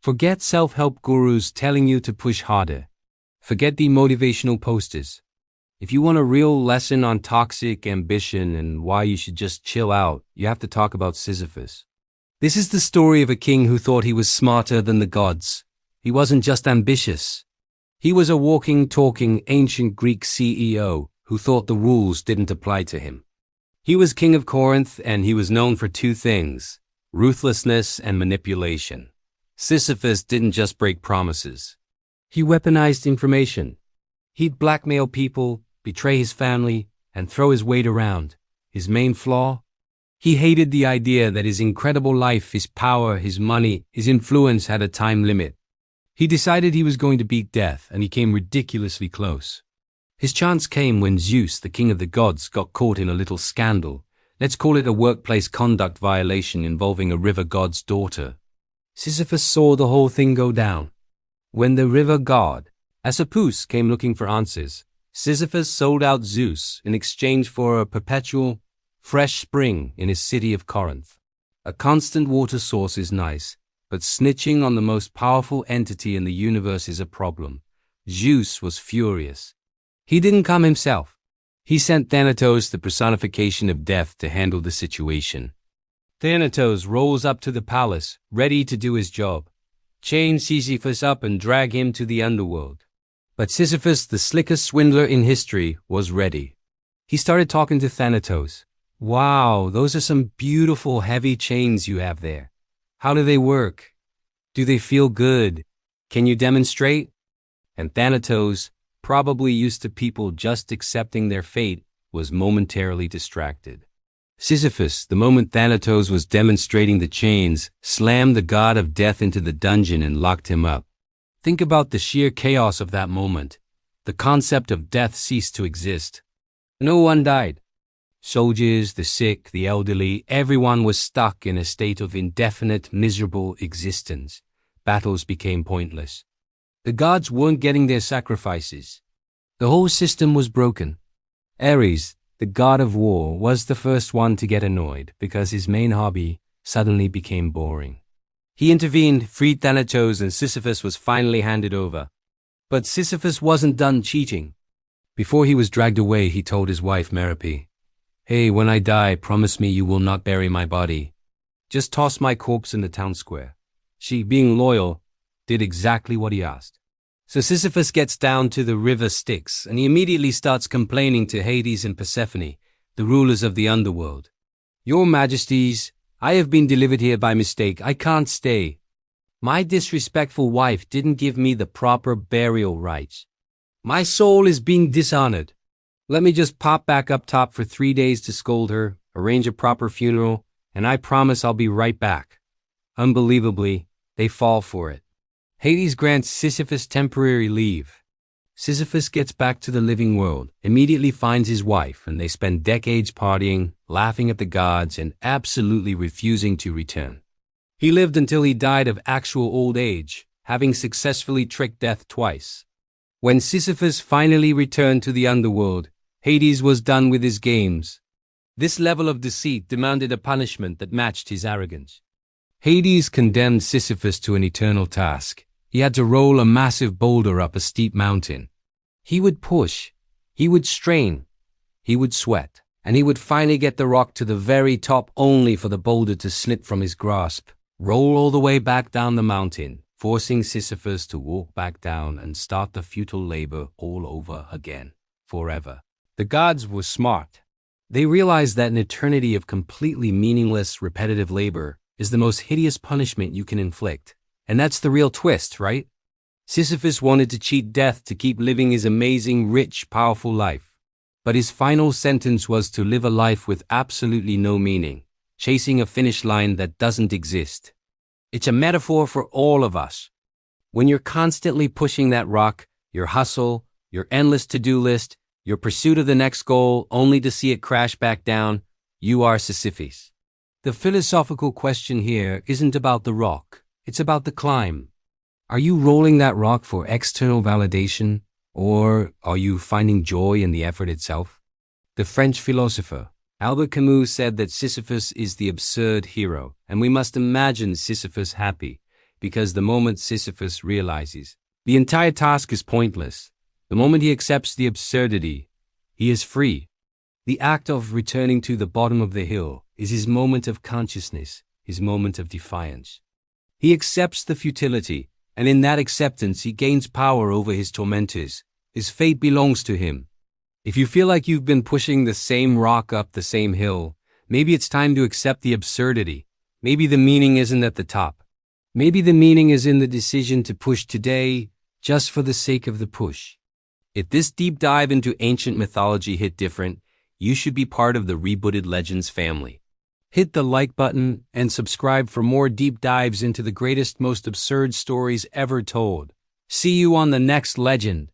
Forget self-help gurus telling you to push harder. Forget the motivational posters. If you want a real lesson on toxic ambition and why you should just chill out, you have to talk about Sisyphus. This is the story of a king who thought he was smarter than the gods. He wasn't just ambitious. He was a walking, talking, ancient Greek CEO who thought the rules didn't apply to him. He was king of Corinth, and he was known for two things: ruthlessness and manipulation. Sisyphus didn't just break promises. He weaponized information. He'd blackmail people, betray his family, and throw his weight around. His main flaw? He hated the idea that his incredible life, his power, his money, his influence had a time limit. He decided he was going to beat death, and he came ridiculously close. His chance came when Zeus, the king of the gods, got caught in a little scandal. Let's call it a workplace conduct violation involving a river god's daughter. Sisyphus saw the whole thing go down. When the river god, Sisyphus, came looking for answers, Sisyphus sold out Zeus in exchange for a perpetual, fresh spring in his city of Corinth. A constant water source is nice, but snitching on the most powerful entity in the universe is a problem. Zeus was furious. He didn't come himself. He sent Thanatos, the personification of death, to handle the situation. Thanatos rolls up to the palace, ready to do his job, chain Sisyphus up and drag him to the underworld. But Sisyphus, the slickest swindler in history, was ready. He started talking to Thanatos. "Wow, those are some beautiful heavy chains you have there. How do they work? Do they feel good? Can you demonstrate?" And Thanatos, probably used to people just accepting their fate, was momentarily distracted. Sisyphus, the moment Thanatos was demonstrating the chains, slammed the god of death into the dungeon and locked him up. Think about the sheer chaos of that moment. The concept of death ceased to exist. No one died. Soldiers, the sick, the elderly, everyone was stuck in a state of indefinite, miserable existence. Battles became pointless. The gods weren't getting their sacrifices. The whole system was broken. Ares, the god of war, was the first one to get annoyed because his main hobby suddenly became boring. He intervened, freed Thanatos, and Sisyphus was finally handed over. But Sisyphus wasn't done cheating. Before he was dragged away, he told his wife Merope, "Hey, when I die, promise me you will not bury my body. Just toss my corpse in the town square." She, being loyal, did exactly what he asked. So Sisyphus gets down to the river Styx, and he immediately starts complaining to Hades and Persephone, the rulers of the underworld. "Your Majesties, I have been delivered here by mistake. I can't stay. My disrespectful wife didn't give me the proper burial rites. My soul is being dishonored. Let me just pop back up top for 3 days to scold her, arrange a proper funeral, and I promise I'll be right back." Unbelievably, they fall for it. Hades grants Sisyphus temporary leave. Sisyphus gets back to the living world, immediately finds his wife, and they spend decades partying, laughing at the gods, and absolutely refusing to return. He lived until he died of actual old age, having successfully tricked death twice. When Sisyphus finally returned to the underworld, Hades was done with his games. This level of deceit demanded a punishment that matched his arrogance. Hades condemned Sisyphus to an eternal task. He had to roll a massive boulder up a steep mountain. He would push, he would strain, he would sweat, and he would finally get the rock to the very top only for the boulder to slip from his grasp, roll all the way back down the mountain, forcing Sisyphus to walk back down and start the futile labor all over again, forever. The gods were smart. They realized that an eternity of completely meaningless, repetitive labor is the most hideous punishment you can inflict. And that's the real twist, right? Sisyphus wanted to cheat death to keep living his amazing, rich, powerful life. But his final sentence was to live a life with absolutely no meaning, chasing a finish line that doesn't exist. It's a metaphor for all of us. When you're constantly pushing that rock, your hustle, your endless to-do list, your pursuit of the next goal, only to see it crash back down, you are Sisyphus. The philosophical question here isn't about the rock. It's about the climb. Are you rolling that rock for external validation, or are you finding joy in the effort itself? The French philosopher Albert Camus said that Sisyphus is the absurd hero, and we must imagine Sisyphus happy, because the moment Sisyphus realizes the entire task is pointless, the moment he accepts the absurdity, he is free. The act of returning to the bottom of the hill is his moment of consciousness, his moment of defiance. He accepts the futility, and in that acceptance he gains power over his tormentors. His fate belongs to him. If you feel like you've been pushing the same rock up the same hill, maybe it's time to accept the absurdity. Maybe the meaning isn't at the top. Maybe the meaning is in the decision to push today, just for the sake of the push. If this deep dive into ancient mythology hit different, you should be part of the Rebooted Legends family. Hit the like button and subscribe for more deep dives into the greatest, most absurd stories ever told. See you on the next legend.